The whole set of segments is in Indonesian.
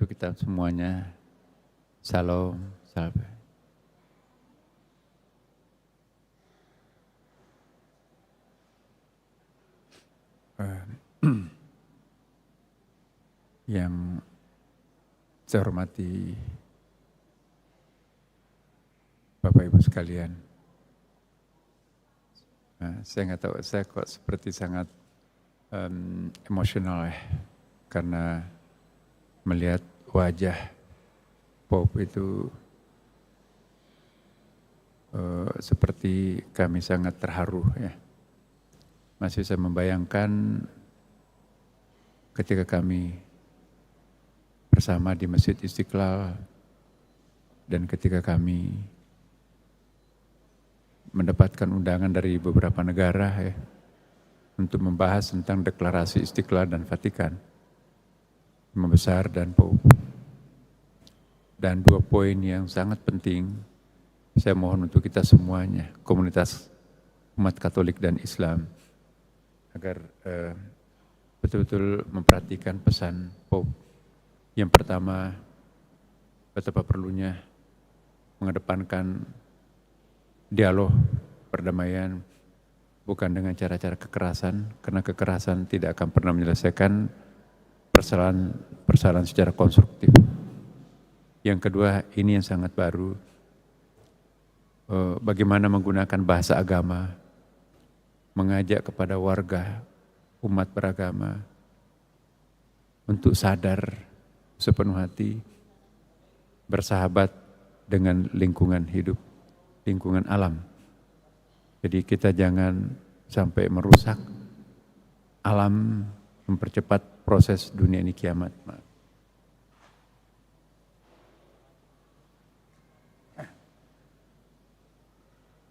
Untuk kita semuanya, salam, salam. Yang saya hormati Bapak Ibu sekalian, saya nggak tahu, saya kok seperti sangat emosional ya, karena melihat wajah Pope itu seperti kami sangat terharu ya. Masih saya membayangkan ketika kami bersama di Masjid Istiqlal dan ketika kami mendapatkan undangan dari beberapa negara ya, untuk membahas tentang deklarasi Istiqlal dan Vatikan, Imam Besar dan Pope. Dan 2 poin yang sangat penting, saya mohon untuk kita semuanya, komunitas umat Katolik dan Islam, agar betul-betul memperhatikan pesan Pope. Yang pertama, betapa perlunya mengedepankan dialog, perdamaian, bukan dengan cara-cara kekerasan, karena kekerasan tidak akan pernah menyelesaikan persoalan secara konstruktif. Yang kedua, ini yang sangat baru, bagaimana menggunakan bahasa agama, mengajak kepada warga, umat beragama, untuk sadar sepenuh hati, bersahabat dengan lingkungan hidup, lingkungan alam. Jadi kita jangan sampai merusak alam, mempercepat proses dunia ini kiamat.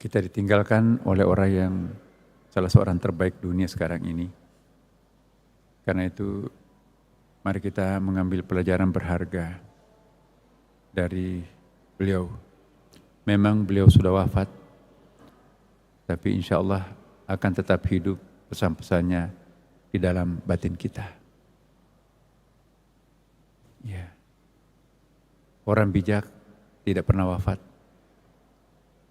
Kita ditinggalkan oleh orang yang salah seorang terbaik dunia sekarang ini. Karena itu, mari kita mengambil pelajaran berharga dari beliau. Memang beliau sudah wafat, tapi insya Allah akan tetap hidup pesan-pesannya di dalam batin kita. Ya. Orang bijak tidak pernah wafat,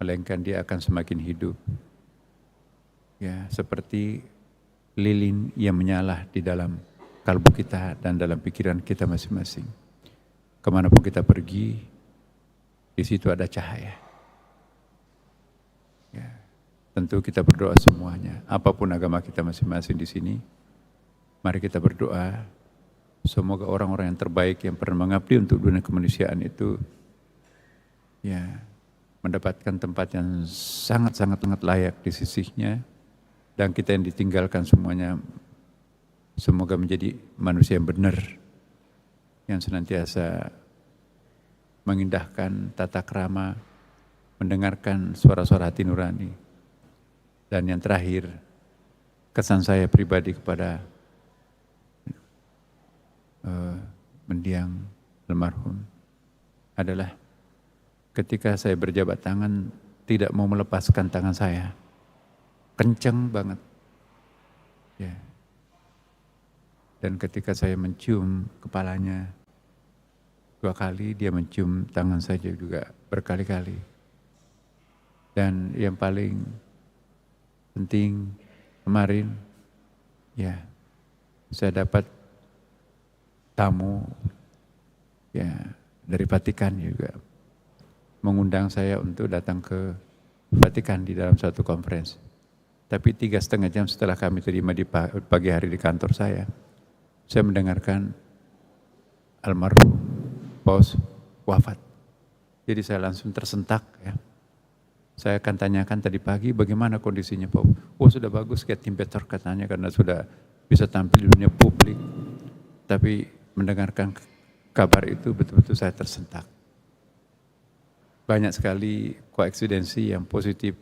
melainkan dia akan semakin hidup. Ya, seperti lilin yang menyala di dalam kalbu kita dan dalam pikiran kita masing-masing. Kemanapun kita pergi, di situ ada cahaya. Ya, tentu kita berdoa semuanya, apapun agama kita masing-masing di sini, mari kita berdoa, semoga orang-orang yang terbaik yang pernah mengabdi untuk dunia kemanusiaan itu, ya, mendapatkan tempat yang sangat-sangat layak di sisinya, dan kita yang ditinggalkan semuanya, semoga menjadi manusia yang benar, yang senantiasa mengindahkan tata krama, mendengarkan suara-suara hati nurani. Dan yang terakhir, kesan saya pribadi kepada mendiang almarhum adalah ketika saya berjabat tangan, tidak mau melepaskan tangan saya. Kenceng banget. Ya. Dan ketika saya mencium kepalanya 2 kali, dia mencium tangan saya juga berkali-kali. Dan yang paling penting kemarin, ya, saya dapat tamu ya dari Vatikan juga mengundang saya untuk datang ke Vatikan di dalam suatu conference. Tapi 3,5 jam setelah kami terima di pagi hari di kantor saya mendengarkan almarhum Paus wafat. Jadi saya langsung tersentak ya. Saya akan tanyakan tadi pagi bagaimana kondisinya Paus. Oh, sudah bagus, kayak tim Peter katanya, karena sudah bisa tampil di dunia publik. Tapi mendengarkan kabar itu betul-betul saya tersentak. Banyak sekali koeksidensi yang positif.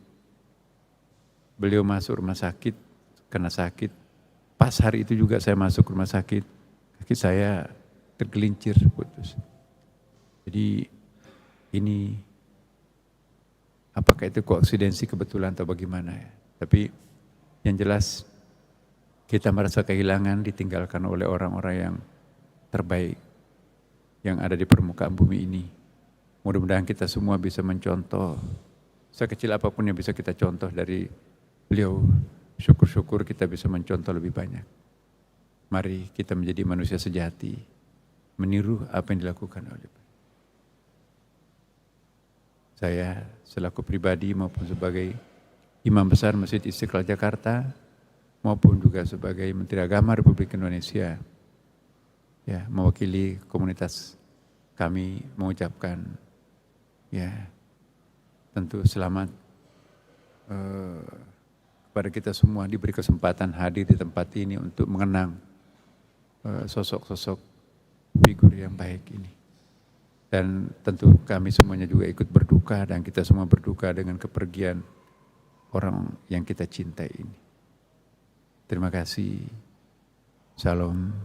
Beliau masuk rumah sakit karena sakit. Pas hari itu juga saya masuk rumah sakit, kaki saya tergelincir putus. Jadi ini apakah itu koeksidensi kebetulan atau bagaimana ya. Tapi yang jelas kita merasa kehilangan, ditinggalkan oleh orang-orang yang terbaik. yang ada di permukaan bumi ini. Mudah-mudahan kita semua bisa mencontoh, sekecil apapun yang bisa kita contoh dari beliau. Syukur-syukur kita bisa mencontoh lebih banyak. Mari kita menjadi manusia sejati, meniru apa yang dilakukan oleh beliau. Saya selaku pribadi maupun sebagai Imam Besar Masjid Istiqlal Jakarta, maupun juga sebagai Menteri Agama Republik Indonesia, ya, mewakili komunitas kami mengucapkan ya tentu selamat kepada kita semua diberi kesempatan hadir di tempat ini untuk mengenang sosok-sosok figur yang baik ini. Dan tentu kami semuanya juga ikut berduka dan kita semua berduka dengan kepergian orang yang kita cintai ini. Terima kasih. Salam.